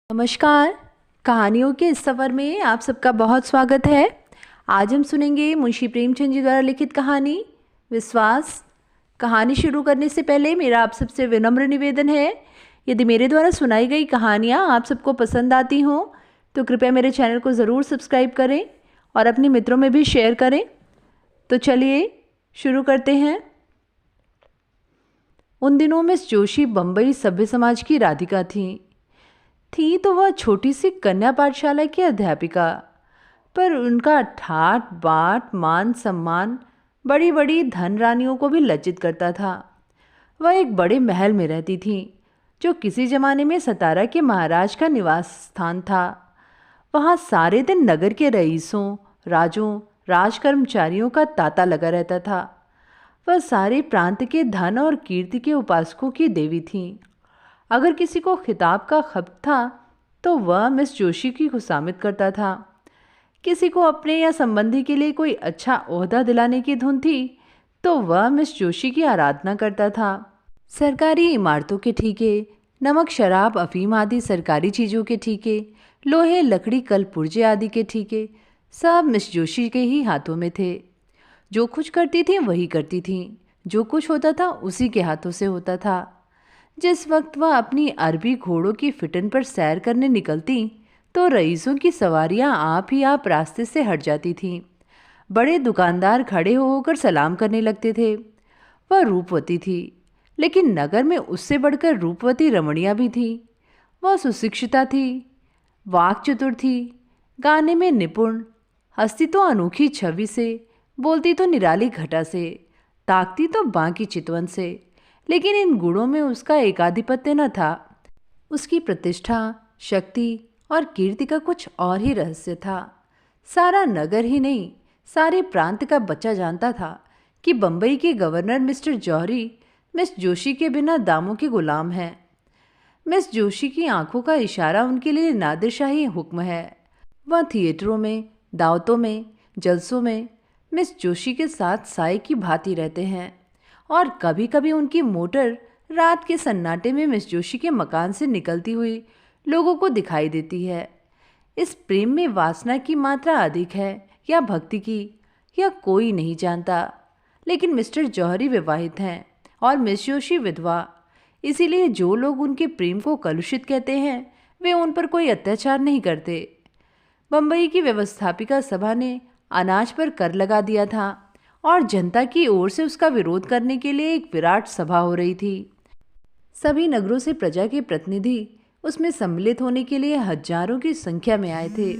नमस्कार। कहानियों के इस सफ़र में आप सबका बहुत स्वागत है। आज हम सुनेंगे मुंशी प्रेमचंद जी द्वारा लिखित कहानी विश्वास। कहानी शुरू करने से पहले मेरा आप सबसे विनम्र निवेदन है, यदि मेरे द्वारा सुनाई गई कहानियाँ आप सबको पसंद आती हों तो कृपया मेरे चैनल को ज़रूर सब्सक्राइब करें और अपने मित्रों में भी शेयर करें। तो चलिए शुरू करते हैं। उन दिनों मिस जोशी बम्बई सभ्य समाज की राधिका थी तो वह छोटी सी कन्या पाठशाला की अध्यापिका, पर उनका ठाट बाट मान सम्मान बड़ी बड़ी धन रानियों को भी लज्जित करता था। वह एक बड़े महल में रहती थी जो किसी जमाने में सतारा के महाराज का निवास स्थान था। वहाँ सारे दिन नगर के रईसों, राजों, राजकर्मचारियों का तांता लगा रहता था। वह सारे प्रांत के धन और कीर्ति के उपासकों की देवी थी। अगर किसी को खिताब का खप था तो वह मिस जोशी की खुशामद करता था। किसी को अपने या संबंधी के लिए कोई अच्छा ओहदा दिलाने की धुन थी तो वह मिस जोशी की आराधना करता था। सरकारी इमारतों के ठीके, नमक शराब अफीम आदि सरकारी चीज़ों के ठीके, लोहे लकड़ी कल पुर्जे आदि के ठीके सब मिस जोशी के ही हाथों में थे। जो कुछ करती थी वही करती थी, जो कुछ होता था उसी के हाथों से होता था। जिस वक्त वह अपनी अरबी घोड़ों की फिटन पर सैर करने निकलती तो रईसों की सवारियां आप ही आप रास्ते से हट जाती थीं। बड़े दुकानदार खड़े होकर सलाम करने लगते थे। वह रूपवती थी, लेकिन नगर में उससे बढ़कर रूपवती रमणियां भी थी। वह सुशिक्षिता थी, वाक् चतुर थी, गाने में निपुण, हंसती तो अनोखी छवि से, बोलती तो निराली घटा से, ताकती तो बांकी चितवन से। लेकिन इन गुणों में उसका एकाधिपत्य न था। उसकी प्रतिष्ठा, शक्ति और कीर्ति का कुछ और ही रहस्य था। सारा नगर ही नहीं, सारे प्रांत का बच्चा जानता था कि बंबई के गवर्नर मिस्टर जौहरी मिस जोशी के बिना दामों के गुलाम हैं। मिस जोशी की आंखों का इशारा उनके लिए नादिरशाही हुक्म है। वह थिएटरों में, दावतों में, जलसों में मिस जोशी के साथ साए की भांति रहते हैं और कभी कभी उनकी मोटर रात के सन्नाटे में मिस जोशी के मकान से निकलती हुई लोगों को दिखाई देती है। इस प्रेम में वासना की मात्रा अधिक है या भक्ति की, यह कोई नहीं जानता। लेकिन मिस्टर जौहरी विवाहित हैं और मिस जोशी विधवा, इसीलिए जो लोग उनके प्रेम को कलुषित कहते हैं वे उन पर कोई अत्याचार नहीं करते। बंबई की व्यवस्थापिका सभा ने अनाज पर कर लगा दिया था और जनता की ओर से उसका विरोध करने के लिए एक विराट सभा हो रही थी। सभी नगरों से प्रजा के प्रतिनिधि उसमें सम्मिलित होने के लिए हजारों की संख्या में आए थे।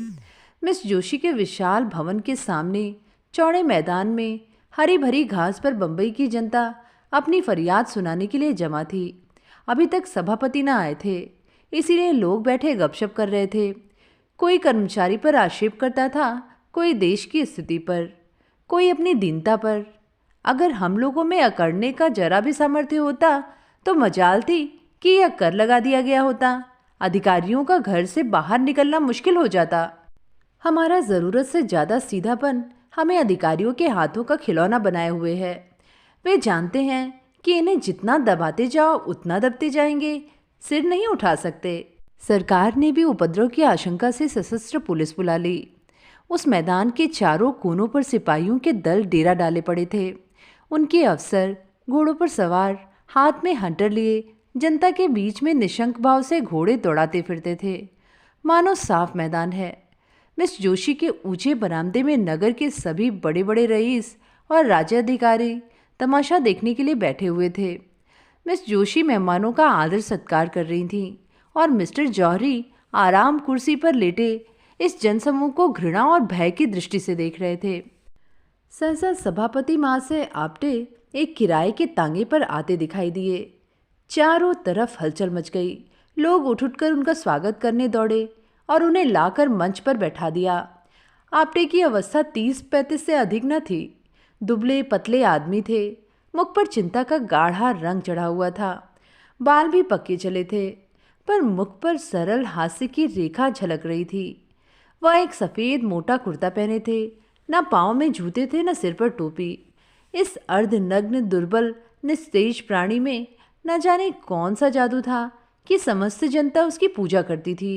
मिस जोशी के विशाल भवन के सामने चौड़े मैदान में हरी भरी घास पर बंबई की जनता अपनी फरियाद सुनाने के लिए जमा थी। अभी तक सभापति न आए थे, इसीलिए लोग बैठे गपशप कर रहे थे। कोई कर्मचारी पर आक्षेप करता था, कोई देश की स्थिति पर, कोई अपनी दीनता पर। अगर हम लोगों में अकड़ने का जरा भी सामर्थ्य होता तो मजाल थी कि यह कर लगा दिया गया होता। अधिकारियों का घर से बाहर निकलना मुश्किल हो जाता। हमारा ज़रूरत से ज़्यादा सीधापन हमें अधिकारियों के हाथों का खिलौना बनाए हुए है। वे जानते हैं कि इन्हें जितना दबाते जाओ उतना दबते जाएंगे, सिर नहीं उठा सकते। सरकार ने भी उपद्रव की आशंका से सशस्त्र पुलिस बुला ली। उस मैदान के चारों कोनों पर सिपाहियों के दल डेरा डाले पड़े थे। उनके अफसर घोड़ों पर सवार, हाथ में हंटर लिए, जनता के बीच में निशंक भाव से घोड़े दौड़ाते फिरते थे, मानो साफ मैदान है। मिस जोशी के ऊंचे बरामदे में नगर के सभी बड़े बड़े रईस और राज्याधिकारी तमाशा देखने के लिए बैठे हुए थे। मिस जोशी मेहमानों का आदर सत्कार कर रही थीं और मिस्टर जौहरी आराम कुर्सी पर लेटे इस जनसमूह को घृणा और भय की दृष्टि से देख रहे थे। सहसा सभापति महाशय आपटे एक किराए के तांगे पर आते दिखाई दिए। चारों तरफ हलचल मच गई। लोग उठकर उनका स्वागत करने दौड़े और उन्हें लाकर मंच पर बैठा दिया। आपटे की अवस्था 30-35 से अधिक न थी। दुबले पतले आदमी थे। मुख पर चिंता का गाढ़ा रंग चढ़ा हुआ था। बाल भी पक्के चले थे, पर मुख पर सरल हास्य की रेखा झलक रही थी। वह एक सफ़ेद मोटा कुर्ता पहने थे, न पाँव में जूते थे न सिर पर टोपी। इस अर्धनग्न दुर्बल निस्तेज प्राणी में न जाने कौन सा जादू था कि समस्त जनता उसकी पूजा करती थी।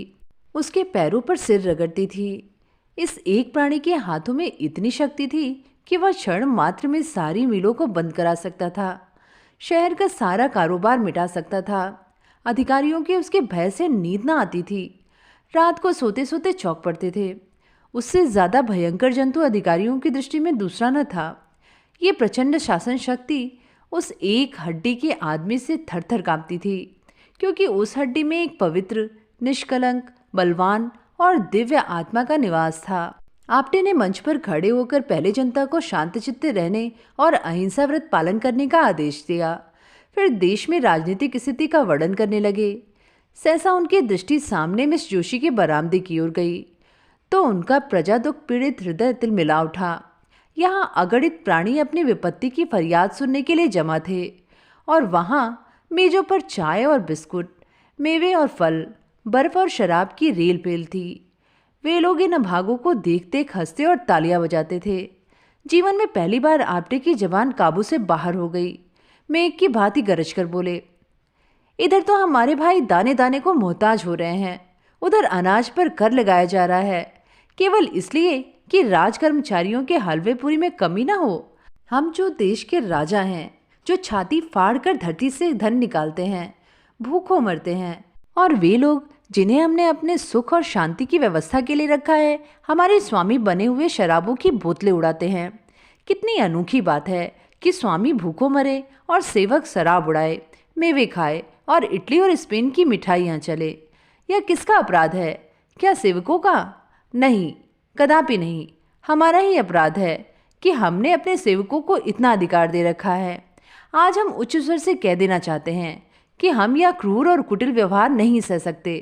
उसके पैरों पर सिर रगड़ती थी। इस एक प्राणी के हाथों में इतनी शक्ति थी कि वह क्षण मात्र में सारी मिलों को बंद करा सकता था, शहर का सारा कारोबार मिटा सकता था। अधिकारियों के उसके भय से नींद न आती थी, रात को सोते सोते चौंक पड़ते थे। उससे ज्यादा भयंकर जंतु अधिकारियों की दृष्टि में दूसरा न था। ये प्रचंड शासन शक्ति उस एक हड्डी के आदमी से थर थर कांपती थी, क्योंकि उस हड्डी में एक पवित्र, निष्कलंक, बलवान और दिव्य आत्मा का निवास था। आप्टे ने मंच पर खड़े होकर पहले जनता को शांतचित्त रहने और अहिंसा व्रत पालन करने का आदेश दिया। फिर देश में राजनीतिक स्थिति का वर्णन करने लगे। सहसा उनकी दृष्टि सामने मिस जोशी के बरामदे की ओर गई तो उनका प्रजा दुख पीड़ित हृदय तिलमिला उठा। यहाँ अगणित प्राणी अपनी विपत्ति की फरियाद सुनने के लिए जमा थे और वहाँ मेजों पर चाय और बिस्कुट, मेवे और फल, बर्फ और शराब की रेल पेल थी। वे लोग इन अभागों को देख देख हंसते और तालियां बजाते थे। जीवन में पहली बार आप्टे की जबान काबू से बाहर हो गई। मेघ की भांति गरज कर बोले, इधर तो हमारे भाई दाने दाने को मोहताज हो रहे हैं, उधर अनाज पर कर लगाया जा रहा है, केवल इसलिए कि राज कर्मचारियों के हलवे पूरी में कमी ना हो। हम जो देश के राजा हैं, जो छाती फाड़ कर धरती से धन निकालते हैं, भूखों मरते हैं, और वे लोग जिन्हें हमने अपने सुख और शांति की व्यवस्था के लिए रखा है, हमारे स्वामी बने हुए शराबों की बोतलें उड़ाते हैं। कितनी अनोखी बात है कि स्वामी भूखों मरे और सेवक शराब उड़ाए, मेवे खाए और इटली और स्पेन की मिठाइयाँ चले। यह किसका अपराध है? क्या सेवकों का? नहीं, कदापि नहीं। हमारा ही अपराध है कि हमने अपने सेवकों को इतना अधिकार दे रखा है। आज हम उच्च स्वर से कह देना चाहते हैं कि हम यह क्रूर और कुटिल व्यवहार नहीं सह सकते।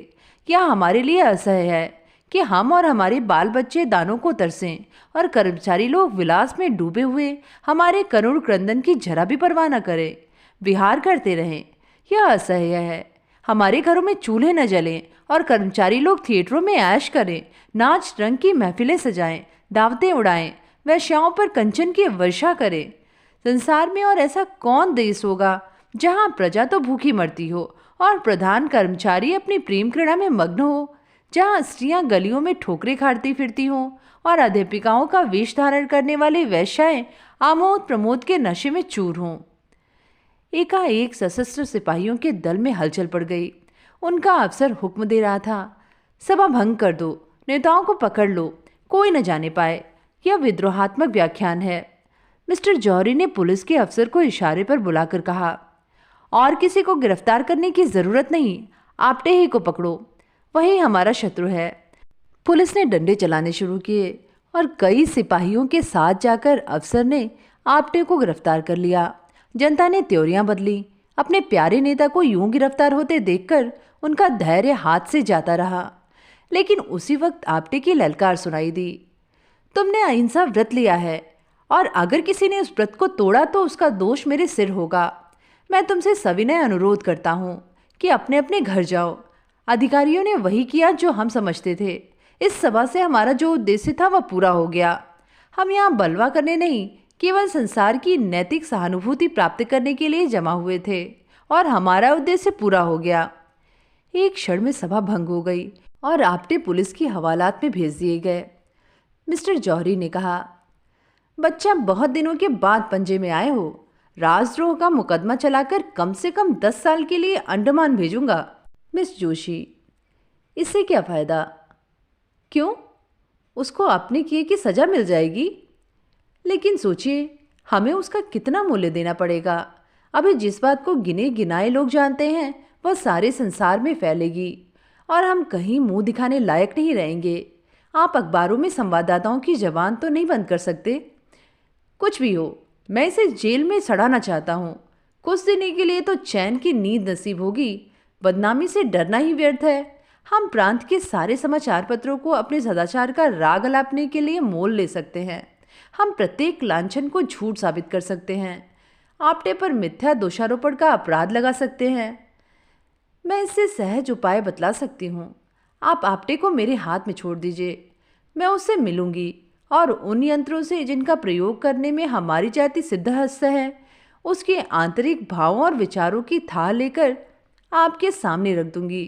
यह हमारे लिए असह्य है कि हम और हमारे बाल बच्चे दानों को तरसें और कर्मचारी लोग विलास में डूबे हुए हमारे करुण क्रंदन की जरा भी परवाह न करें, विहार करते रहें। यह असह्य है। हमारे घरों में चूल्हे न जलें और कर्मचारी लोग थिएटरों में ऐश करें, नाच रंग की महफिलें सजाएं, दावतें उड़ाएं, वेश्याओं पर कंचन की वर्षा करें। संसार में और ऐसा कौन देश होगा जहां प्रजा तो भूखी मरती हो और प्रधान कर्मचारी अपनी प्रेम क्रीड़ा में मग्न हो, जहां स्त्रियां गलियों में ठोकरें खाती फिरती हों और अध्यापिकाओं का वेश धारण करने वाली वेश्याएं आमोद प्रमोद के नशे में चूर हों। एकाएक सशस्त्र सिपाहियों के दल में हलचल पड़ गई। उनका अफसर हुक्म दे रहा था, सभा भंग कर दो, नेताओं को पकड़ लो, कोई न जाने पाए। यह विद्रोहात्मक व्याख्यान है। मिस्टर जौहरी ने पुलिस के अफसर को इशारे पर बुलाकर कहा, और किसी को गिरफ्तार करने की जरूरत नहीं, आप्टे ही को पकड़ो, वही हमारा शत्रु है। पुलिस ने डंडे चलाने शुरू किए और कई सिपाहियों के साथ जाकर अफसर ने आप्टे को गिरफ्तार कर लिया। जनता ने त्योरियां बदली। अपने प्यारे नेता को यूं गिरफ्तार होते देखकर उनका धैर्य हाथ से जाता रहा। लेकिन उसी वक्त आप्टे की ललकार सुनाई दी, तुमने अहिंसा व्रत लिया है और अगर किसी ने उस व्रत को तोड़ा तो उसका दोष मेरे सिर होगा। मैं तुमसे सविनय अनुरोध करता हूँ कि अपने अपने घर जाओ। अधिकारियों ने वही किया जो हम समझते थे। इस सभा से हमारा जो उद्देश्य था वह पूरा हो गया। हम यहाँ बलवा करने नहीं, केवल संसार की नैतिक सहानुभूति प्राप्त करने के लिए जमा हुए थे और हमारा उद्देश्य पूरा हो गया। एक क्षण में सभा भंग हो गई और आप्टे पुलिस की हवालात में भेज दिए गए। मिस्टर जौहरी ने कहा, बच्चा बहुत दिनों के बाद पंजे में आए हो। राजद्रोह का मुकदमा चलाकर कम से कम 10 साल के लिए अंडमान भेजूंगा। मिस जोशी, इससे क्या फायदा? क्यों? उसको अपने किए की सजा मिल जाएगी। लेकिन सोचिए, हमें उसका कितना मूल्य देना पड़ेगा। अभी जिस बात को गिने गिनाए लोग जानते हैं वह सारे संसार में फैलेगी और हम कहीं मुंह दिखाने लायक नहीं रहेंगे। आप अखबारों में संवाददाताओं की जबान तो नहीं बंद कर सकते। कुछ भी हो, मैं इसे जेल में सड़ाना चाहता हूँ। कुछ दिन के लिए तो चैन की नींद नसीब होगी। बदनामी से डरना ही व्यर्थ है। हम प्रांत के सारे समाचार पत्रों को अपने सदाचार का राग अलापने के लिए मोल ले सकते हैं। हम प्रत्येक लांछन को झूठ साबित कर सकते हैं। आप्टे पर मिथ्या दोषारोपण का अपराध लगा सकते हैं। मैं इससे सहज उपाय बतला सकती हूँ। आप आप्टे को मेरे हाथ में छोड़ दीजिए। मैं उससे मिलूंगी और उन यंत्रों से जिनका प्रयोग करने में हमारी जाति सिद्धहस्त है, उसके आंतरिक भावों और विचारों की थाह लेकर आपके सामने रख दूंगी।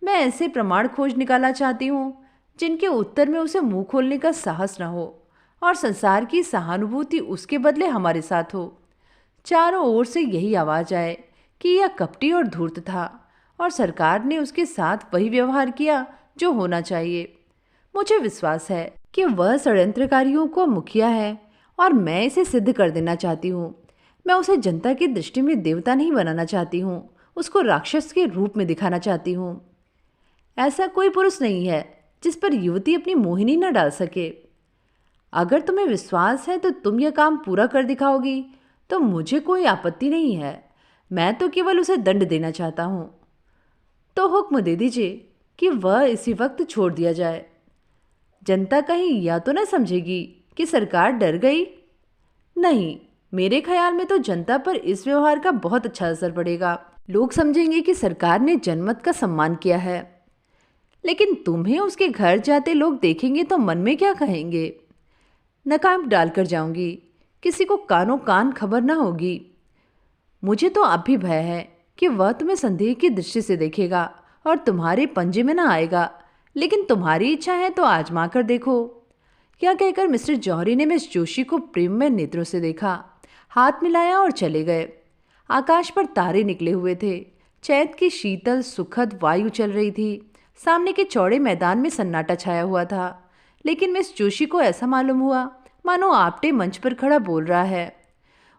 मैं ऐसे प्रमाण खोज निकालना चाहती हूँ जिनके उत्तर में उसे मुंह खोलने का साहस न हो और संसार की सहानुभूति उसके बदले हमारे साथ हो। चारों ओर से यही आवाज आए कि यह कपटी और धूर्त था और सरकार ने उसके साथ वही व्यवहार किया जो होना चाहिए। मुझे विश्वास है कि वह षड्यंत्रकारियों को मुखिया है और मैं इसे सिद्ध कर देना चाहती हूँ। मैं उसे जनता की दृष्टि में देवता नहीं बनाना चाहती हूँ, उसको राक्षस के रूप में दिखाना चाहती हूँ। ऐसा कोई पुरुष नहीं है जिस पर युवती अपनी मोहिनी न डाल सके। अगर तुम्हें विश्वास है तो तुम यह काम पूरा कर दिखाओगी तो मुझे कोई आपत्ति नहीं है। मैं तो केवल उसे दंड देना चाहता हूँ। तो हुक्म दे दीजिए कि वह इसी वक्त छोड़ दिया जाए। जनता कहीं या तो न समझेगी कि सरकार डर गई। नहीं, मेरे ख्याल में तो जनता पर इस व्यवहार का बहुत अच्छा असर पड़ेगा। लोग समझेंगे कि सरकार ने जनमत का सम्मान किया है। लेकिन तुम्हें उसके घर जाते लोग देखेंगे तो मन में क्या कहेंगे? नकाब डालकर जाऊंगी, किसी को कानों कान खबर ना होगी। मुझे तो अब भी भय है कि वह तुम्हें संदेह की दृष्टि से देखेगा और तुम्हारे पंजे में ना आएगा। लेकिन तुम्हारी इच्छा है तो आजमा कर देखो। क्या कहकर मिस्टर जौहरी ने मिस जोशी को प्रेम में नेत्रों से देखा, हाथ मिलाया और चले गए। आकाश पर तारे निकले हुए थे। चैत की शीतल सुखद वायु चल रही थी। सामने के चौड़े मैदान में सन्नाटा छाया हुआ था। लेकिन मिस जोशी को ऐसा मालूम हुआ मानो आपटे मंच पर खड़ा बोल रहा है।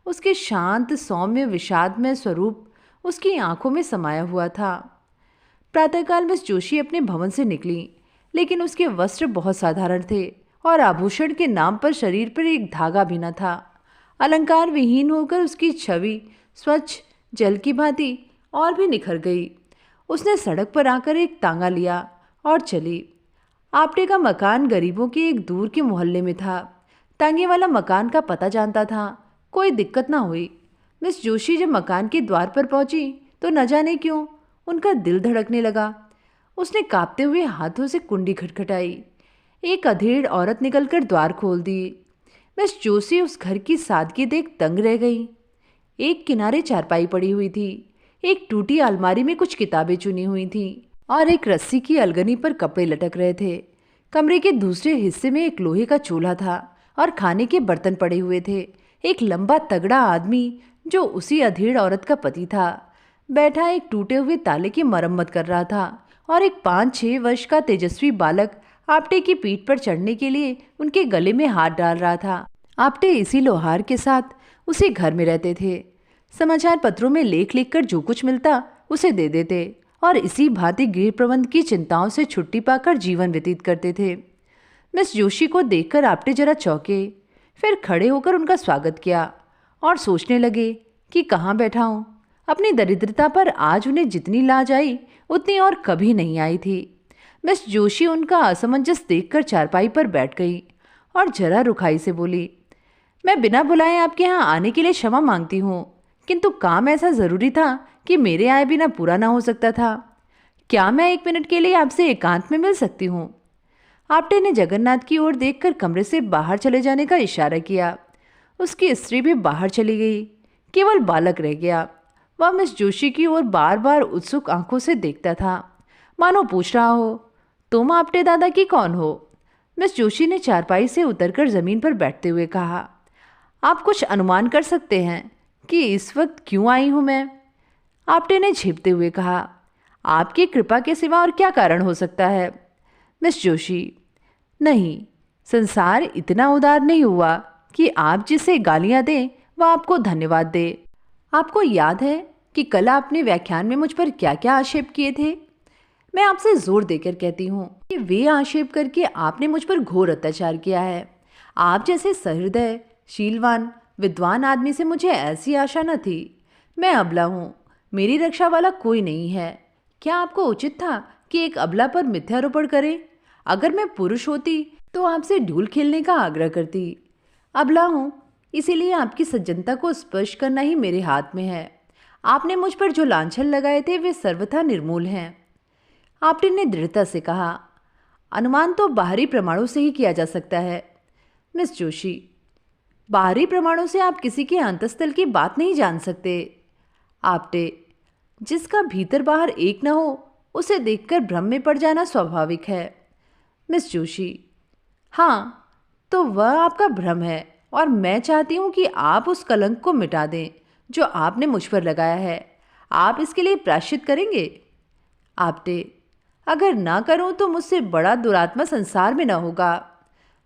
उसके शांत सौम्य विषादमय स्वरूप उसकी आंखों में समाया हुआ था। प्रातःकाल मिस जोशी अपने भवन से निकली, लेकिन उसके वस्त्र बहुत साधारण थे और आभूषण के नाम पर शरीर पर एक धागा भी न था। अलंकार विहीन होकर उसकी छवि स्वच्छ जल की भांति और भी निखर गई। उसने सड़क पर आकर एक तांगा लिया और चली। आपटे का मकान गरीबों के एक दूर के मोहल्ले में था। तांगे वाला मकान का पता जानता था। कोई दिक्कत ना हुई। मिस जोशी जब मकान के द्वार पर पहुंची तो न जाने क्यों उनका दिल धड़कने लगा। उसने कांपते हुए हाथों से कुंडी खटखटाई। एक अधेड़ औरत निकलकर द्वार खोल दी। मिस जोशी उस घर की सादगी देख दंग रह गई। एक किनारे चारपाई पड़ी हुई थी, एक टूटी अलमारी में कुछ किताबें चुनी हुई थीं और एक रस्सी की अलगनी पर कपड़े लटक रहे थे। कमरे के दूसरे हिस्से में एक लोहे का चूल्हा था और खाने के बर्तन पड़े हुए थे। एक लंबा तगड़ा आदमी जो उसी अधेड़ औरत का पति था, बैठा एक टूटे हुए ताले की मरम्मत कर रहा था और एक 5-6 वर्ष का तेजस्वी बालक आपटे की पीठ पर चढ़ने के लिए उनके गले में हाथ डाल रहा था। आपटे इसी लोहार के साथ उसी घर में रहते थे। समाचार पत्रों में लेख लिखकर जो कुछ मिलता उसे दे देते और इसी भांति गृह प्रबंध की चिंताओं से छुट्टी पाकर जीवन व्यतीत करते थे। मिस जोशी को देखकर आपटे जरा चौंके, फिर खड़े होकर उनका स्वागत किया और सोचने लगे कि कहाँ बैठा हूँ। अपनी दरिद्रता पर आज उन्हें जितनी लाज आई उतनी और कभी नहीं आई थी। मिस जोशी उनका असमंजस देखकर चारपाई पर बैठ गई और जरा रुखाई से बोली, मैं बिना बुलाए आपके यहाँ आने के लिए क्षमा मांगती हूँ, किंतु काम ऐसा ज़रूरी था कि मेरे आए बिना पूरा ना हो सकता था। क्या मैं 1 मिनट के लिए आपसे एकांत में मिल सकती हूँ? आपटे ने जगन्नाथ की ओर देखकर कमरे से बाहर चले जाने का इशारा किया। उसकी स्त्री भी बाहर चली गई। केवल बालक रह गया। वह मिस जोशी की ओर बार बार उत्सुक आंखों से देखता था, मानो पूछ रहा हो, तुम आपटे दादा की कौन हो? मिस जोशी ने चारपाई से उतरकर जमीन पर बैठते हुए कहा, आप कुछ अनुमान कर सकते हैं कि इस वक्त क्यों आई हूं मैं? आपटे ने झेपते हुए कहा, आपकी कृपा के सिवा और क्या कारण हो सकता है? मिस जोशी, नहीं, संसार इतना उदार नहीं हुआ कि आप जिसे गालियां दें वह आपको धन्यवाद दे। आपको याद है कि कल आपने व्याख्यान में मुझ पर क्या क्या आक्षेप किए थे? मैं आपसे जोर देकर कहती हूँ कि वे आक्षेप करके आपने मुझ पर घोर अत्याचार किया है। आप जैसे सहृदय, शीलवान, विद्वान आदमी से मुझे ऐसी आशा न थी। मैं अबला हूँ, मेरी रक्षा वाला कोई नहीं है। क्या आपको उचित था कि एक अबला पर मिथ्यारोपण करें? अगर मैं पुरुष होती तो आपसे ढूल खेलने का आग्रह करती। अबला हूँ, इसीलिए आपकी सज्जनता को स्पर्श करना ही मेरे हाथ में है। आपने मुझ पर जो लांछन लगाए थे वे सर्वथा निर्मूल हैं। आपटे ने दृढ़ता से कहा, अनुमान तो बाहरी प्रमाणों से ही किया जा सकता है। मिस जोशी, बाहरी प्रमाणों से आप किसी के अंतस्थल की बात नहीं जान सकते। आपटे, जिसका भीतर बाहर एक न हो उसे देखकर भ्रम में पड़ जाना स्वाभाविक है। मिस जोशी: हाँ, तो वह आपका भ्रम है और मैं चाहती हूँ कि आप उस कलंक को मिटा दें जो आपने मुझ पर लगाया है। आप इसके लिए प्रायश्चित करेंगे? आपटे: अगर ना करूँ तो मुझसे बड़ा दुरात्मा संसार में न होगा।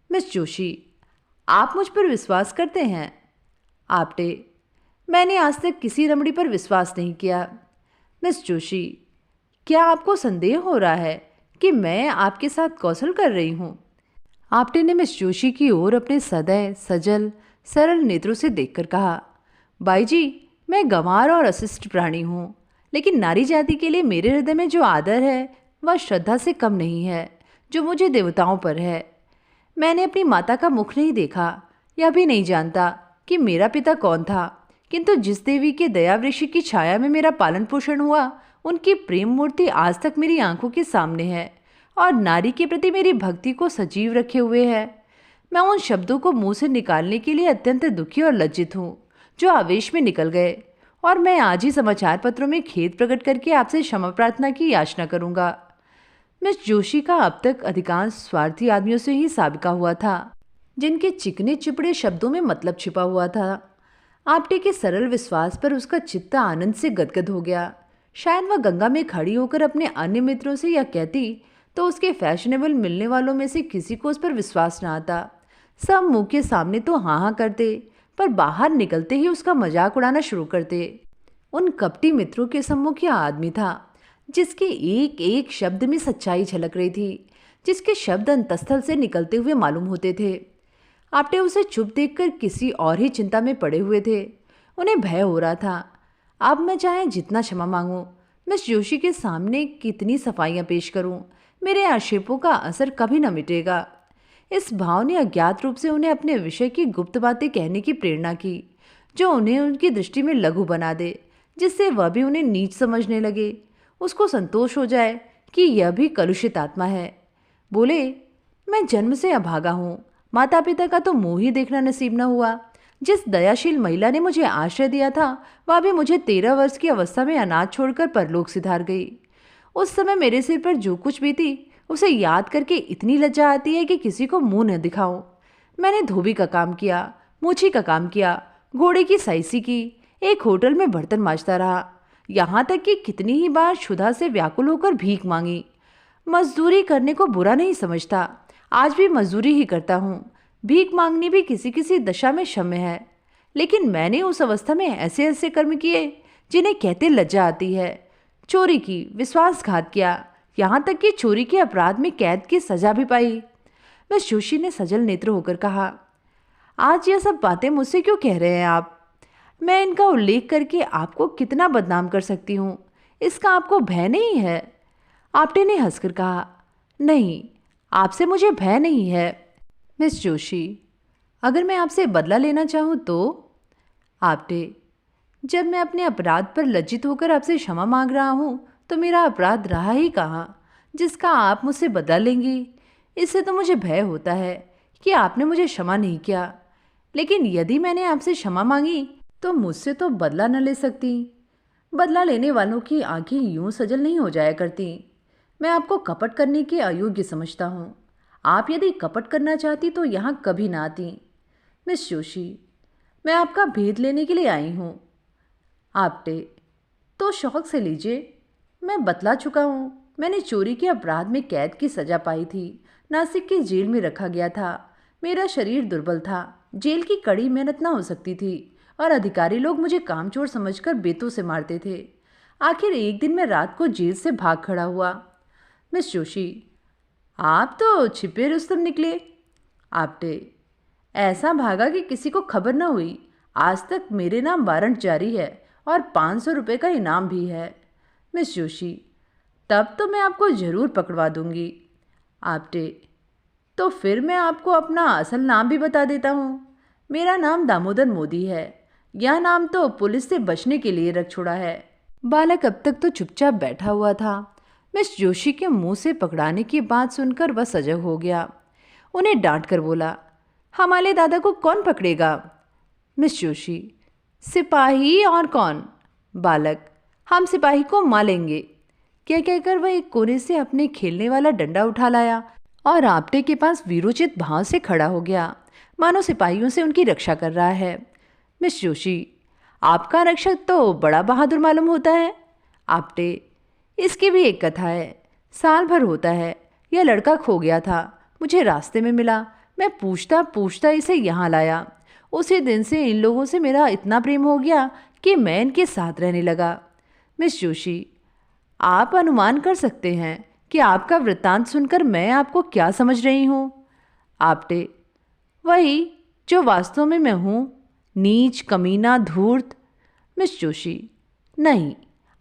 मिस जोशी: आप मुझ पर विश्वास करते हैं? आपटे: मैंने आज तक किसी रमणी पर विश्वास नहीं किया। मिस जोशी: क्या आपको संदेह हो रहा है कि मैं आपके साथ कौशल कर रही हूँ? आपटे ने मिस जोशी की ओर अपने सदैव सजल सरल नेत्रों से देखकर कहा, बाई जी, मैं गंवार और अशिष्ट प्राणी हूँ, लेकिन नारी जाति के लिए मेरे हृदय में जो आदर है वह श्रद्धा से कम नहीं है जो मुझे देवताओं पर है। मैंने अपनी माता का मुख नहीं देखा, यह भी नहीं जानता कि मेरा पिता कौन था, किंतु जिस देवी के दयावृषि की छाया में मेरा पालन पोषण हुआ, उनकी प्रेम मूर्ति आज तक मेरी आंखों के सामने है और नारी के प्रति मेरी भक्ति को सजीव रखे हुए है। मैं उन शब्दों को मुंह से निकालने के लिए अत्यंत दुखी और लज्जित हूँ जो आवेश में निकल गए, और मैं आज ही समाचार पत्रों में खेद प्रकट करके आपसे क्षमा प्रार्थना की याचना करूंगा। मिस जोशी का अब तक अधिकांश स्वार्थी आदमियों से ही साबिका हुआ था, जिनके चिकने चिपड़े शब्दों में मतलब छिपा हुआ था। आपटे के सरल विश्वास पर उसका चित्त आनंद से गदगद हो गया। शायद वह गंगा में खड़ी होकर अपने अन्य मित्रों से यह कहती तो उसके फैशनेबल मिलने वालों में से किसी को उस पर विश्वास न आता। सब मुंह के सामने तो हाँ हाँ करते, पर बाहर निकलते ही उसका मजाक उड़ाना शुरू करते। उन कपटी मित्रों के सम्मुख यह आदमी था जिसके एक एक शब्द में सच्चाई झलक रही थी, जिसके शब्द अंतस्थल से निकलते हुए मालूम होते थे। आपटे उसे चुप देखकर किसी और ही चिंता में पड़े हुए थे। उन्हें भय हो रहा था, अब मैं चाहे जितना क्षमा मांगूं, मिस जोशी के सामने कितनी सफाइयां पेश करूं, मेरे आक्षेपों का असर कभी न मिटेगा। इस भाव ने अज्ञात रूप से उन्हें अपने विषय की गुप्त बातें कहने की प्रेरणा की, जो उन्हें उनकी दृष्टि में लघु बना दे, जिससे वह भी उन्हें नीच समझने लगे। उसको संतोष हो जाए कि यह भी कलुषित आत्मा है। बोले, मैं जन्म से अभागा हूँ, माता पिता का तो मुंह ही देखना नसीब न हुआ। जिस दयाशील महिला ने मुझे आश्रय दिया था, वह भी मुझे 13 वर्ष की अवस्था में अनाथ छोड़कर परलोक सिधार गई। उस समय मेरे सिर पर जो कुछ भी थी, उसे याद करके इतनी लज्जा आती है कि किसी को मुंह न दिखाऊं। मैंने धोबी का काम किया, मूछी का काम किया, घोड़े की साइसी की, एक होटल में बर्तन मांजता रहा, यहाँ तक कि कितनी ही बार क्षुधा से व्याकुल होकर भीख मांगी। मजदूरी करने को बुरा नहीं समझता, आज भी मजदूरी ही करता हूँ। भीख मांगनी भी किसी किसी दशा में क्षम्य है, लेकिन मैंने उस अवस्था में ऐसे ऐसे कर्म किए जिन्हें कहते लज्जा आती है। चोरी की, विश्वासघात किया, यहाँ तक कि चोरी के अपराध में कैद की सजा भी पाई। मिस जोशी ने सजल नेत्र होकर कहा, आज यह सब बातें मुझसे क्यों कह रहे हैं आप? मैं इनका उल्लेख करके आपको कितना बदनाम कर सकती हूँ, इसका आपको भय नहीं है? आपटे ने हंसकर कहा, नहीं, आपसे मुझे भय नहीं है। मिस जोशी, अगर मैं आपसे बदला लेना चाहूँ तो? आपटे, जब मैं अपने अपराध पर लज्जित होकर आपसे क्षमा मांग रहा हूँ तो मेरा अपराध रहा ही कहाँ जिसका आप मुझसे बदला लेंगी? इससे तो मुझे भय होता है कि आपने मुझे क्षमा नहीं किया, लेकिन यदि मैंने आपसे क्षमा मांगी तो मुझसे तो बदला न ले सकती। बदला लेने वालों की आंखें यूं सजल नहीं हो जाया करती। मैं आपको कपट करने के अयोग्य समझता हूँ। आप यदि कपट करना चाहती तो यहाँ कभी ना आती। मिस जोशी, मैं आपका भेद लेने के लिए आई हूँ। आपटे, तो शौक से लीजिए। मैं बतला चुका हूँ, मैंने चोरी के अपराध में कैद की सजा पाई थी, नासिक की जेल में रखा गया था। मेरा शरीर दुर्बल था, जेल की कड़ी मेहनत ना हो सकती थी और अधिकारी लोग मुझे कामचोर समझकर बेतों से मारते थे। आखिर एक दिन मैं रात को जेल से भाग खड़ा हुआ। मिस जोशी, आप तो छिपे रुस्तम निकले। आपटे, ऐसा भागा कि किसी को खबर न हुई। आज तक मेरे नाम वारंट जारी है और 500 रुपये का इनाम भी है। मिस जोशी, तब तो मैं आपको जरूर पकड़वा दूंगी। आपटे, तो फिर मैं आपको अपना असल नाम भी बता देता हूँ। मेरा नाम दामोदर मोदी है। यह नाम तो पुलिस से बचने के लिए रख छोड़ा है। बालक अब तक तो चुपचाप बैठा हुआ था। मिस जोशी के मुंह से पकड़ाने की बात सुनकर वह सजग हो गया। उन्हें डांट कर बोला, हमारे दादा को कौन पकड़ेगा? मिस जोशी, सिपाही और कौन? बालक, हम सिपाही को मार लेंगे। क्या कहकर वह एक कोने से अपने खेलने वाला डंडा उठा लाया और आपटे के पास वीरोचित भाव से खड़ा हो गया, मानो सिपाहियों से उनकी रक्षा कर रहा है। मिस जोशी, आपका रक्षक तो बड़ा बहादुर मालूम होता है। आपटे, इसकी भी एक कथा है। साल भर होता है, यह लड़का खो गया था, मुझे रास्ते में मिला, मैं पूछता पूछता इसे यहाँ लाया। उसी दिन से इन लोगों से मेरा इतना प्रेम हो गया कि मैं इनके साथ रहने लगा। मिस जोशी, आप अनुमान कर सकते हैं कि आपका वृत्तांत सुनकर मैं आपको क्या समझ रही हूँ। आपटे, वही जो वास्तव में मैं हूँ, नीच, कमीना, धूर्त। मिस जोशी, नहीं,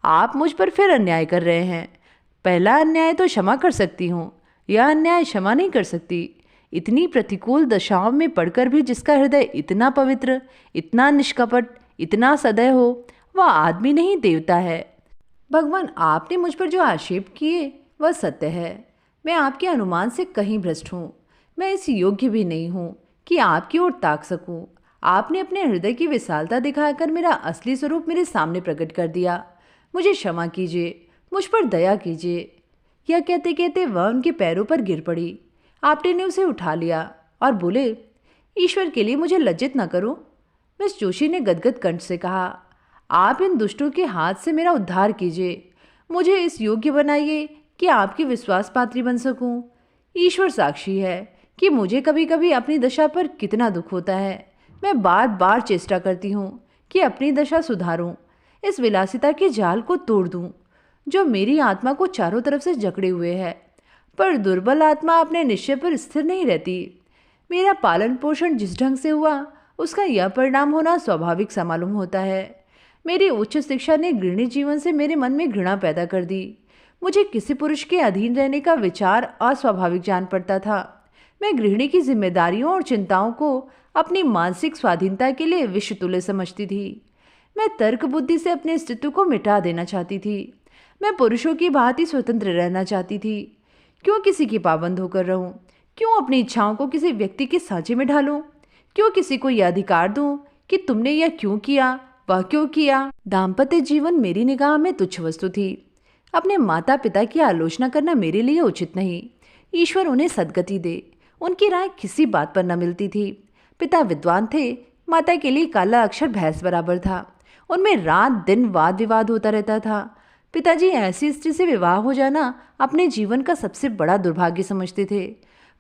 आप मुझ पर फिर अन्याय कर रहे हैं। पहला अन्याय तो क्षमा कर सकती हूँ, यह अन्याय क्षमा नहीं कर सकती। इतनी प्रतिकूल दशाओं में पड़कर भी जिसका हृदय इतना पवित्र, इतना निष्कपट, इतना सदय हो, वह आदमी नहीं देवता है। भगवान, आपने मुझ पर जो आक्षेप किए वह सत्य है। मैं आपके अनुमान से कहीं भ्रष्ट हूँ। मैं इस योग्य भी नहीं हूँ कि आपकी ओर ताक सकूँ। आपने अपने हृदय की विशालता दिखाकर मेरा असली स्वरूप मेरे सामने प्रकट कर दिया। मुझे क्षमा कीजिए, मुझ पर दया कीजिए। यह कहते कहते वह उनके पैरों पर गिर पड़ी। आपटे ने उसे उठा लिया और बोले, ईश्वर के लिए मुझे लज्जित न करो। मिस जोशी ने गदगद कंठ से कहा, आप इन दुष्टों के हाथ से मेरा उद्धार कीजिए। मुझे इस योग्य बनाइए कि आपकी विश्वास पात्री बन सकूं। ईश्वर साक्षी है कि मुझे कभी कभी अपनी दशा पर कितना दुख होता है। मैं बार बार चेष्टा करती हूँ कि अपनी दशा सुधारूं, इस विलासिता के जाल को तोड़ दूं जो मेरी आत्मा को चारों तरफ से जकड़े हुए है। पर दुर्बल आत्मा अपने निश्चय पर स्थिर नहीं रहती। मेरा पालन पोषण जिस ढंग से हुआ, उसका यह परिणाम होना स्वाभाविक सा मालूम होता है। मेरी उच्च शिक्षा ने गृहिणी जीवन से मेरे मन में घृणा पैदा कर दी। मुझे किसी पुरुष के अधीन रहने का विचार अस्वाभाविक जान पड़ता था। मैं गृहिणी की जिम्मेदारियों और चिंताओं को अपनी मानसिक स्वाधीनता के लिए विषतुल्य समझती थी। मैं तर्क बुद्धि से अपने अस्तित्व को मिटा देना चाहती थी। मैं पुरुषों की भांति स्वतंत्र रहना चाहती थी। क्यों किसी की पाबंद होकर रहूं? क्यों अपनी इच्छाओं को किसी व्यक्ति के सांचे में ढालूं? क्यों किसी को यह अधिकार दूं कि तुमने यह क्यों किया, वह क्यों किया? दाम्पत्य जीवन मेरी निगाह में तुच्छ वस्तु थी। अपने माता पिता की आलोचना करना मेरे लिए उचित नहीं। ईश्वर उन्हें सद्गति दे, उनकी राय किसी बात पर न मिलती थी। पिता विद्वान थे, माता के लिए काला अक्षर भैंस बराबर था। उनमें रात दिन वाद विवाद होता रहता था। पिताजी ऐसी स्त्री से विवाह हो जाना अपने जीवन का सबसे बड़ा दुर्भाग्य समझते थे।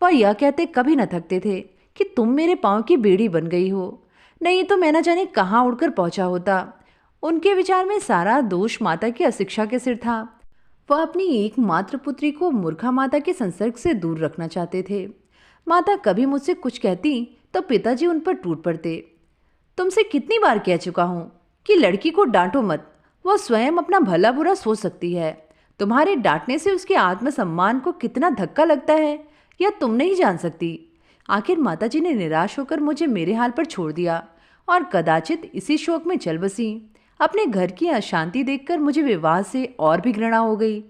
वह यह कहते कभी न थकते थे कि तुम मेरे पाँव की बेड़ी बन गई हो, नहीं तो मैं न जाने कहाँ उड़कर पहुंचा होता। उनके विचार में सारा दोष माता की अशिक्षा के सिर था। वह अपनी एकमात्र पुत्री को मूर्खा माता के संसर्ग से दूर रखना चाहते थे। माता कभी मुझसे कुछ कहती तो पिताजी उन पर टूट पड़ते। तुमसे कितनी बार कह चुका हूँ कि लड़की को डांटो मत, वह स्वयं अपना भला बुरा सोच सकती है। तुम्हारे डांटने से उसके आत्मसम्मान को कितना धक्का लगता है यह तुम नहीं जान सकती। आखिर माताजी ने निराश होकर मुझे मेरे हाल पर छोड़ दिया और कदाचित इसी शोक में चल बसी। अपने घर की अशांति देखकर मुझे विवाह से और भी घृणा हो गई।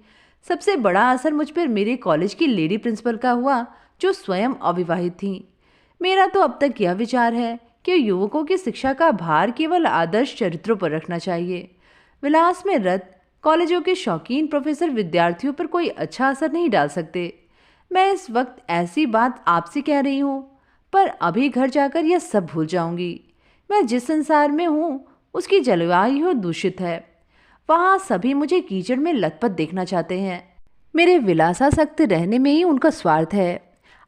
सबसे बड़ा असर मुझ पर मेरे कॉलेज की लेडी प्रिंसिपल का हुआ, जो स्वयं अविवाहित थी। मेरा तो अब तक यह विचार है कि युवकों की शिक्षा का भार केवल आदर्श चरित्रों पर रखना चाहिए। विलास में रत कॉलेजों के शौकीन प्रोफेसर विद्यार्थियों पर कोई अच्छा असर नहीं डाल सकते। मैं इस वक्त ऐसी बात आपसे कह रही हूँ, पर अभी घर जाकर यह सब भूल जाऊंगी। मैं जिस संसार में हूँ उसकी जलवायु दूषित है। वहाँ सभी मुझे कीचड़ में लथपथ देखना चाहते हैं। मेरे विलासासक्त रहने में ही उनका स्वार्थ है।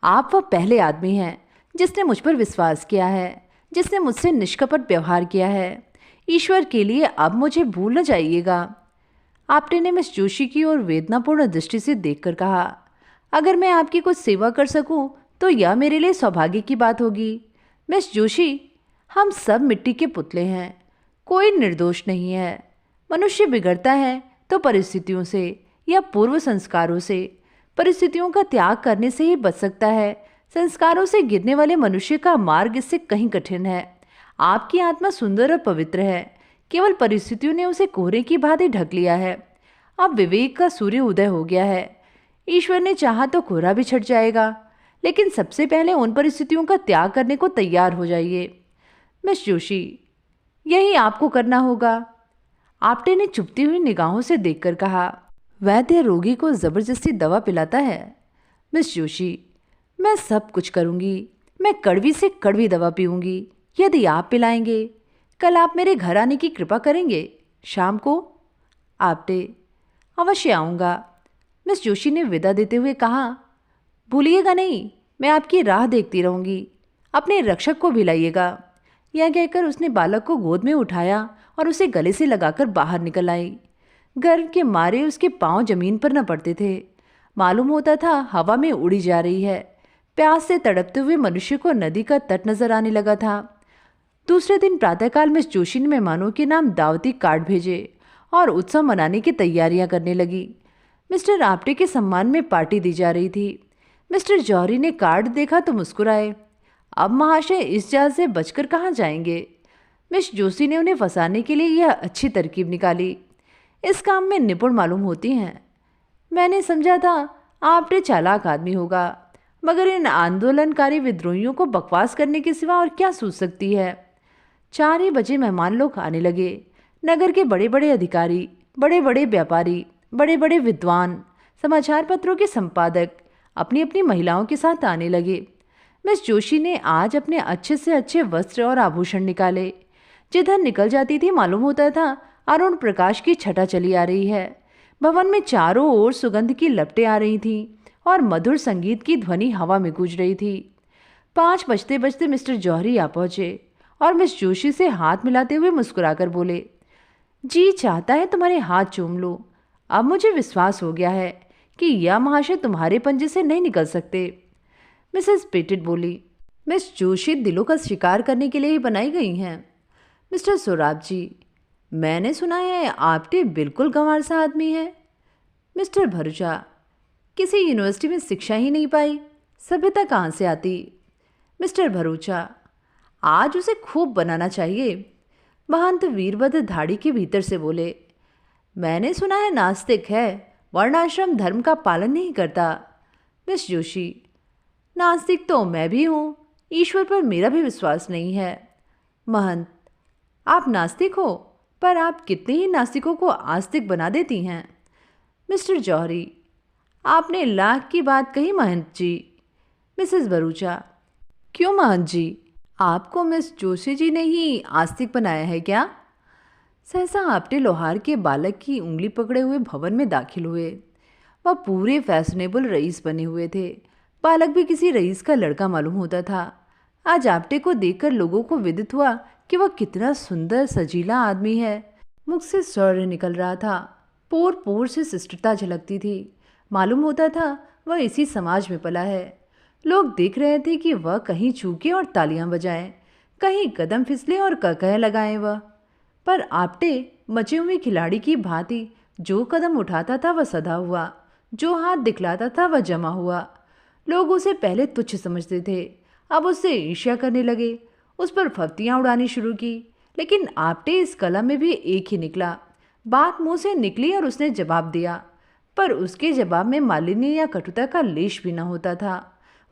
आप वह पहले आदमी हैं जिसने मुझ पर विश्वास किया है, जिसने मुझसे निष्कपट व्यवहार किया है। ईश्वर के लिए अब मुझे भूल न जाइएगा। आपटे ने मिस जोशी की ओर वेदनापूर्ण दृष्टि से देखकर कहा, अगर मैं आपकी कुछ सेवा कर सकूं तो यह मेरे लिए सौभाग्य की बात होगी। मिस जोशी, हम सब मिट्टी के पुतले हैं, कोई निर्दोष नहीं है। मनुष्य बिगड़ता है तो परिस्थितियों से या पूर्व संस्कारों से। परिस्थितियों का त्याग करने से ही बच सकता है। संस्कारों से गिरने वाले मनुष्य का मार्ग इससे कहीं कठिन है। आपकी आत्मा सुंदर और पवित्र है, केवल परिस्थितियों ने उसे कोहरे की भांति ढक लिया है। अब विवेक का सूर्य उदय हो गया है। ईश्वर ने चाहा तो कोहरा भी छट जाएगा, लेकिन सबसे पहले उन परिस्थितियों का त्याग करने को तैयार हो जाइए। मिस जोशी, यही आपको करना होगा। आपटे ने चुभती हुई निगाहों से देखकर कहा, वैद्य रोगी को जबरदस्ती दवा पिलाता है। मिस जोशी, मैं सब कुछ करूंगी। मैं कड़वी से कड़वी दवा पीऊंगी यदि आप पिलाएंगे। कल आप मेरे घर आने की कृपा करेंगे शाम को? आपटे, अवश्य आऊँगा। मिस जोशी ने विदा देते हुए कहा। भूलिएगा नहीं, मैं आपकी राह देखती रहूंगी। अपने रक्षक को भी लाइएगा। यह कहकर उसने बालक को गोद में उठाया और उसे गले से लगाकर बाहर निकल आई। गर्व के मारे उसके पांव जमीन पर न पड़ते थे। मालूम होता था हवा में उड़ी जा रही है। प्यास से तड़पते हुए मनुष्य को नदी का तट नजर आने लगा था। दूसरे दिन प्रातःकाल मिस जोशी ने मेहमानों के नाम दावती कार्ड भेजे और उत्सव मनाने की तैयारियां करने लगी। मिस्टर आपटे के सम्मान में पार्टी दी जा रही थी। मिस्टर जौहरी ने कार्ड देखा तो मुस्कुराए। अब महाशय इस जाल से बचकर कहाँ जाएंगे? मिस जोशी ने उन्हें फंसाने के लिए यह अच्छी तरकीब निकाली। इस काम में निपुण मालूम होती हैं। मैंने समझा था आपटे चालाक आदमी होगा, मगर इन आंदोलनकारी विद्रोहियों को बकवास करने के सिवा और क्या सूझ सकती है। 4 ही बजे मेहमान लोग आने लगे। नगर के बड़े बड़े अधिकारी, बड़े बड़े व्यापारी, बड़े बड़े विद्वान, समाचार पत्रों के संपादक अपनी अपनी महिलाओं के साथ आने लगे। मिस जोशी ने आज अपने अच्छे से अच्छे वस्त्र और आभूषण निकाले। जिधर निकल जाती थी मालूम होता था अरुण प्रकाश की छटा चली आ रही है। भवन में चारों ओर सुगंध की लपटें आ रही थीं और मधुर संगीत की ध्वनि हवा में गूंज रही थी। 5 बजते बजते मिस्टर जौहरी आ पहुंचे और मिस जोशी से हाथ मिलाते हुए मुस्कुराकर बोले, जी चाहता है तुम्हारे हाथ चूम लो। अब मुझे विश्वास हो गया है कि यह महाशय तुम्हारे पंजे से नहीं निकल सकते। मिसेस पेटिट बोली, मिस जोशी दिलों का शिकार करने के लिए ही बनाई गई हैं। मिस्टर सोराब जी, मैंने सुना है आपटे बिल्कुल गंवार सा आदमी है। मिस्टर भरूचा, किसी यूनिवर्सिटी में शिक्षा ही नहीं पाई, सभ्यता कहाँ से आती? मिस्टर भरूचा, आज उसे खूब बनाना चाहिए। महंत वीरभद्र धाड़ी के भीतर से बोले, मैंने सुना है नास्तिक है, वर्णाश्रम धर्म का पालन नहीं करता। मिस जोशी, नास्तिक तो मैं भी हूँ, ईश्वर पर मेरा भी विश्वास नहीं है। महंत, आप नास्तिक हो, पर आप कितने ही नास्तिकों को आस्तिक बना देती हैं। मिस्टर जौहरी, आपने लाख की बात कही महंत जी। मिसेस भरूचा, क्यों महंत जी, आपको मिस जोशी जी ने ही आस्तिक बनाया है क्या? सहसा आपटे लोहार के बालक की उंगली पकड़े हुए भवन में दाखिल हुए। वह पूरे फैशनेबल रईस बने हुए थे। बालक भी किसी रईस का लड़का मालूम होता था। आज आपटे को देखकर लोगों को विदित हुआ कि वह कितना सुंदर सजीला आदमी है। मुख से शौर्य निकल रहा था, पोर पोर से शिष्टता झलकती थी। मालूम होता था वह इसी समाज में पला है। लोग देख रहे थे कि वह कहीं चूके और तालियां बजाएं, कहीं कदम फिसले और ककह लगाएं वह। पर आपटे मचे हुए खिलाड़ी की भांति जो कदम उठाता था वह सधा हुआ, जो हाथ दिखलाता था वह जमा हुआ। लोग उसे पहले तुच्छ समझते थे, अब उससे ईर्ष्या करने लगे, उस पर फफ्तियां उड़ानी शुरू की। लेकिन आपटे इस कला में भी एक ही निकला। बात मुंह से निकली और उसने जवाब दिया, पर उसके जवाब में मालिन्य या कटुता का लेश भी न होता था।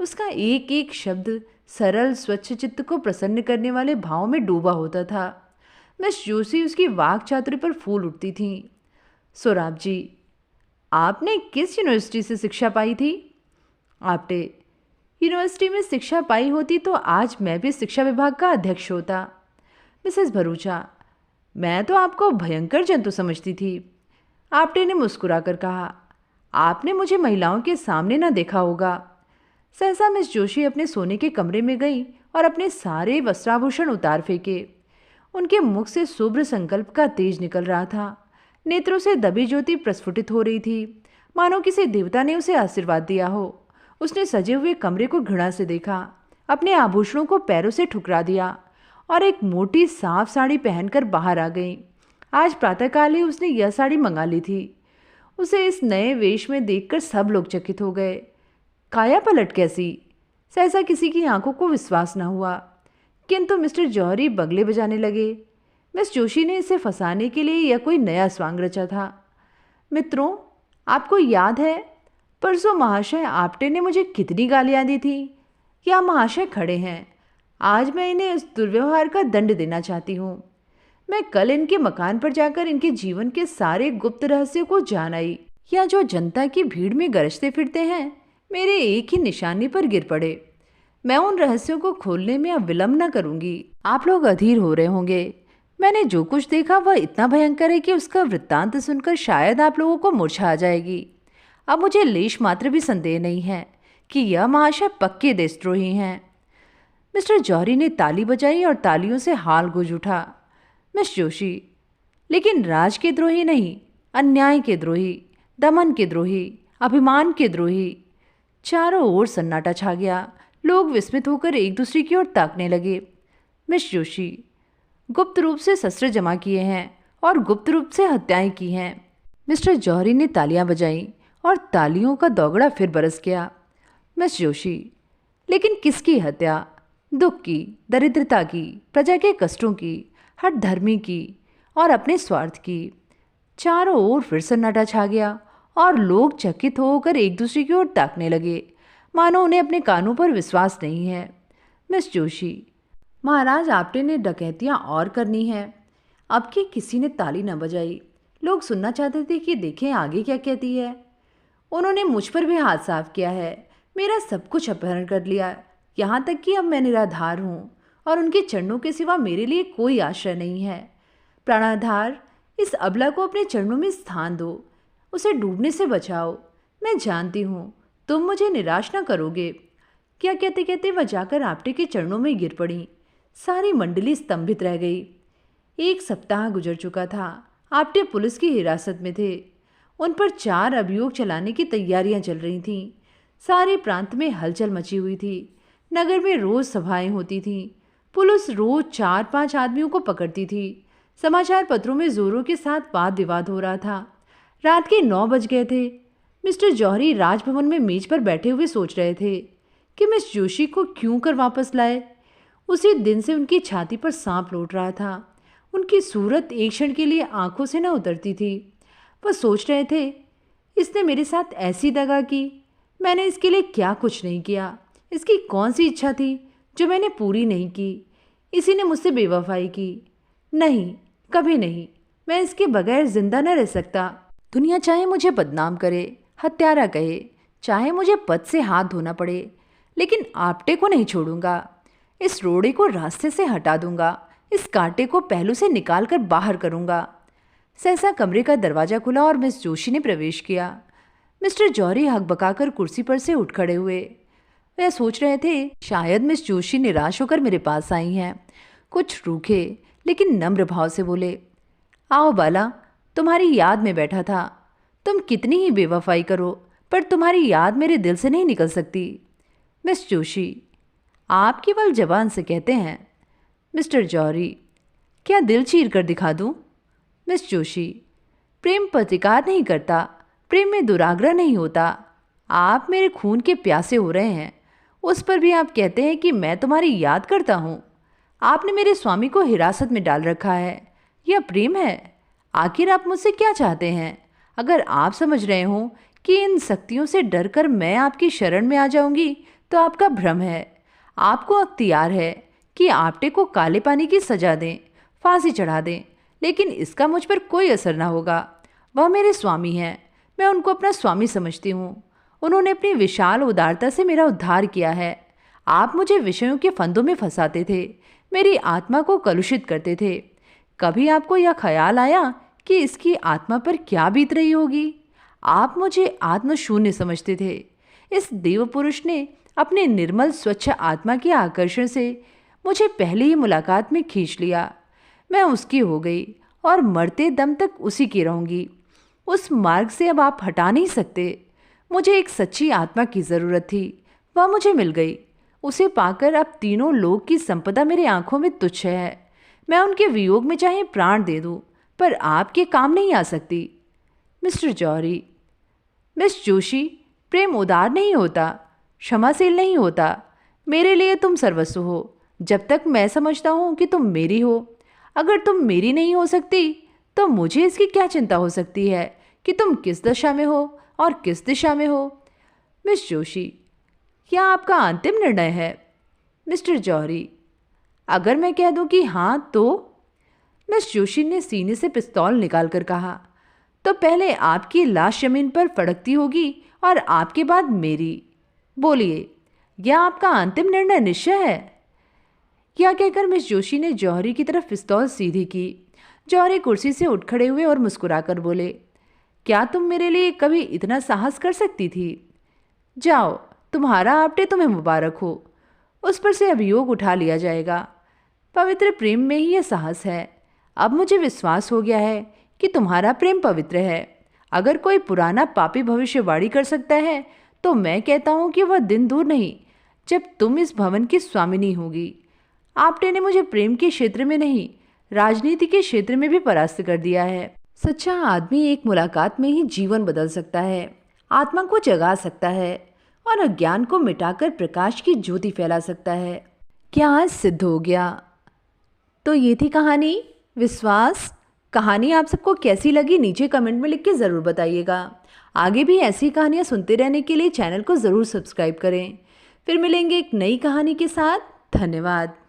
उसका एक एक शब्द सरल स्वच्छ चित्त को प्रसन्न करने वाले भाव में डूबा होता था। मिस जोशी उसकी वाक चातुरी पर फूल उठती थी। सोराब जी, आपने किस यूनिवर्सिटी से शिक्षा पाई थी? आपटे, यूनिवर्सिटी में शिक्षा पाई होती तो आज मैं भी शिक्षा विभाग का अध्यक्ष होता। मिसेस भरूचा, मैं तो आपको भयंकर जंतु समझती थी। आपटे ने मुस्कुराकर कहा, आपने मुझे महिलाओं के सामने ना देखा होगा। सहसा मिस जोशी अपने सोने के कमरे में गई और अपने सारे वस्त्राभूषण उतार फेंके। उनके मुख से शुभ्र संकल्प का तेज निकल रहा था। नेत्रों से दबी ज्योति प्रस्फुटित हो रही थी, मानो किसी देवता ने उसे आशीर्वाद दिया हो। उसने सजे हुए कमरे को घृणा से देखा, अपने आभूषणों को पैरों से ठुकरा दिया और एक मोटी साफ साड़ी पहनकर बाहर आ गई। आज प्रातःकाल ही उसने यह साड़ी मंगा ली थी। उसे इस नए वेश में देखकर सब लोग चकित हो गए। काया पलट कैसी! सहसा किसी की आंखों को विश्वास न हुआ। किंतु मिस्टर जौहरी बगले बजाने लगे। मिस जोशी ने इसे फंसाने के लिए यह कोई नया स्वांग रचा था। मित्रों, आपको याद है परसों महाशय आपटे ने मुझे कितनी गालियां दी थी? क्या महाशय खड़े हैं? आज मैं इन्हें इस दुर्व्यवहार का दंड देना चाहती हूँ। मैं कल इनके मकान पर जाकर इनके जीवन के सारे गुप्त रहस्यों को जान आई। या जो जनता की भीड़ में गरजते फिरते हैं, मेरे एक ही निशाने पर गिर पड़े। मैं उन रहस्यों को खोलने में अब विलंब न करूंगी। आप लोग अधीर हो रहे होंगे। मैंने जो कुछ देखा वह इतना भयंकर है कि उसका वृत्तांत सुनकर शायद आप लोगों को मूर्छा आ जाएगी। अब मुझे लेश मात्र भी संदेह नहीं है कि यह महाशय पक्के देशद्रोही हैं। मिस्टर जौहरी ने ताली बजाई और तालियों से हाल गूंज उठा। मिस जोशी, लेकिन राज के द्रोही नहीं, अन्याय के द्रोही, दमन के द्रोही, अभिमान के द्रोही। चारों ओर सन्नाटा छा गया। लोग विस्मित होकर एक दूसरे की ओर ताकने लगे। मिस जोशी, गुप्त रूप से शस्त्र जमा किए हैं और गुप्त रूप से हत्याएं की हैं। मिस्टर जौहरी ने तालियां बजाईं और तालियों का दौगड़ा फिर बरस गया। मिस जोशी, लेकिन किसकी हत्या? दुख की, दरिद्रता की, प्रजा के कष्टों की, हर धर्मी की और अपने स्वार्थ की। चारों ओर फिर सन्नाटा छा गया और लोग चकित होकर एक दूसरे की ओर ताकने लगे, मानो उन्हें अपने कानों पर विश्वास नहीं है। मिस जोशी, महाराज आपटे ने डकैतियां और करनी है। अब की किसी ने ताली न बजाई। लोग सुनना चाहते थे कि देखें आगे क्या कहती है। उन्होंने मुझ पर भी हाथ साफ किया है, मेरा सब कुछ अपहरण कर लिया, यहाँ तक कि अब मैं निराधार हूँ और उनके चरणों के सिवा मेरे लिए कोई आश्रय नहीं है। प्राणाधार, इस अबला को अपने चरणों में स्थान दो, उसे डूबने से बचाओ। मैं जानती हूँ तुम मुझे निराश न करोगे। क्या कहते कहते वह जाकर आपटे के चरणों में गिर पड़ी। सारी मंडली स्तंभित रह गई। 1 सप्ताह गुजर चुका था। आपटे पुलिस की हिरासत में थे। उन पर 4 अभियोग चलाने की तैयारियां चल रही थीं। सारे प्रांत में हलचल मची हुई थी। नगर में रोज सभाएं होती थीं। पुलिस रोज 4-5 आदमियों को पकड़ती थी। समाचार पत्रों में जोरों के साथ वाद विवाद हो रहा था। रात के 9 बज गए थे। मिस्टर जौहरी राजभवन में मेज पर बैठे हुए सोच रहे थे कि मिस जोशी को क्यों कर वापस लाए। उसी दिन से उनकी छाती पर सांप लौट रहा था। उनकी सूरत एक क्षण के लिए आंखों से न उतरती थी। वह सोच रहे थे, इसने मेरे साथ ऐसी दगा की, मैंने इसके लिए क्या कुछ नहीं किया। इसकी कौन सी इच्छा थी जो मैंने पूरी नहीं की। इसी ने मुझसे बेवफाई की। नहीं, कभी नहीं। मैं इसके बगैर जिंदा न रह सकता। दुनिया चाहे मुझे बदनाम करे, हत्यारा कहे, चाहे मुझे पद से हाथ धोना पड़े, लेकिन आपटे को नहीं छोड़ूंगा। इस रोड़े को रास्ते से हटा दूंगा। इस कांटे को पहलू से निकाल कर बाहर करूंगा। सहसा कमरे का दरवाजा खुला और मिस जोशी ने प्रवेश किया। मिस्टर जौहरी हकबकाकर कुर्सी पर से उठ खड़े हुए। वह सोच रहे थे, शायद मिस जोशी निराश होकर मेरे पास आई हैं। कुछ रूखे लेकिन नम्र भाव से बोले, आओ बाला, तुम्हारी याद में बैठा था। तुम कितनी ही बेवफाई करो, पर तुम्हारी याद मेरे दिल से नहीं निकल सकती। मिस जोशी, आप केवल जबान से कहते हैं। मिस्टर जौहरी, क्या दिल चीर कर दिखा दूं? मिस जोशी, प्रेम प्रतिकार नहीं करता, प्रेम में दुराग्रह नहीं होता। आप मेरे खून के प्यासे हो रहे हैं। उस पर भी आप कहते हैं कि मैं तुम्हारी याद करता हूँ। आपने मेरे स्वामी को हिरासत में डाल रखा है। यह प्रेम है? आखिर आप मुझसे क्या चाहते हैं? अगर आप समझ रहे हो कि इन शक्तियों से डरकर मैं आपकी शरण में आ जाऊंगी तो आपका भ्रम है। आपको अख्तियार है कि आपटे को काले पानी की सजा दें, फांसी चढ़ा दें, लेकिन इसका मुझ पर कोई असर ना होगा। वह मेरे स्वामी हैं, मैं उनको अपना स्वामी समझती हूँ। उन्होंने अपनी विशाल उदारता से मेरा उद्धार किया है। आप मुझे विषयों के फंदों में फंसाते थे, मेरी आत्मा को कलुषित करते थे। कभी आपको यह ख्याल आया कि इसकी आत्मा पर क्या बीत रही होगी? आप मुझे आत्मशून्य समझते थे। इस देव पुरुष ने अपने निर्मल स्वच्छ आत्मा के आकर्षण से मुझे पहली ही मुलाकात में खींच लिया। मैं उसकी हो गई और मरते दम तक उसी की रहूंगी। उस मार्ग से अब आप हटा नहीं सकते। मुझे एक सच्ची आत्मा की ज़रूरत थी, वह मुझे मिल गई। उसे पाकर अब तीनों लोक की संपदा मेरी आंखों में तुच्छ है। मैं उनके वियोग में चाहे प्राण दे दूं, पर आपके काम नहीं आ सकती। मिस्टर जौहरी, मिस जोशी, प्रेम उदार नहीं होता, क्षमाशील नहीं होता। मेरे लिए तुम सर्वस्व हो, जब तक मैं समझता हूँ कि तुम मेरी हो। अगर तुम मेरी नहीं हो सकती तो मुझे इसकी क्या चिंता हो सकती है कि तुम किस दशा में हो और किस दिशा में हो। मिस जोशी, क्या आपका अंतिम निर्णय है? मिस्टर जौहरी, अगर मैं कह दूं कि हाँ तो? मिस जोशी ने सीने से पिस्तौल निकालकर कहा, तो पहले आपकी लाश जमीन पर फड़कती होगी और आपके बाद मेरी। बोलिए, यह आपका अंतिम निर्णय निश्चय है? यह कहकर मिस जोशी ने जौहरी की तरफ पिस्तौल सीधी की। जौहरी कुर्सी से उठ खड़े हुए और मुस्कुराकर बोले, क्या तुम मेरे लिए कभी इतना साहस कर सकती थी? जाओ, तुम्हारा आपटे तुम्हें मुबारक हो। उस पर से अभियोग उठा लिया जाएगा। पवित्र प्रेम में ही यह साहस है। अब मुझे विश्वास हो गया है कि तुम्हारा प्रेम पवित्र है। अगर कोई पुराना पापी भविष्यवाणी कर सकता है तो मैं कहता हूँ कि वह दिन दूर नहीं जब तुम इस भवन की स्वामिनी होगी। आपटे ने मुझे प्रेम के क्षेत्र में नहीं, राजनीति के क्षेत्र में भी परास्त कर दिया है। सच्चा आदमी एक मुलाकात में ही जीवन बदल सकता है, आत्मा को जगा सकता है और अज्ञान को मिटाकर प्रकाश की ज्योति फैला सकता है। क्या आज सिद्ध हो गया? तो ये थी कहानी विश्वास। कहानी आप सबको कैसी लगी नीचे कमेंट में लिख के ज़रूर बताइएगा। आगे भी ऐसी कहानियाँ सुनते रहने के लिए चैनल को ज़रूर सब्सक्राइब करें। फिर मिलेंगे एक नई कहानी के साथ। धन्यवाद।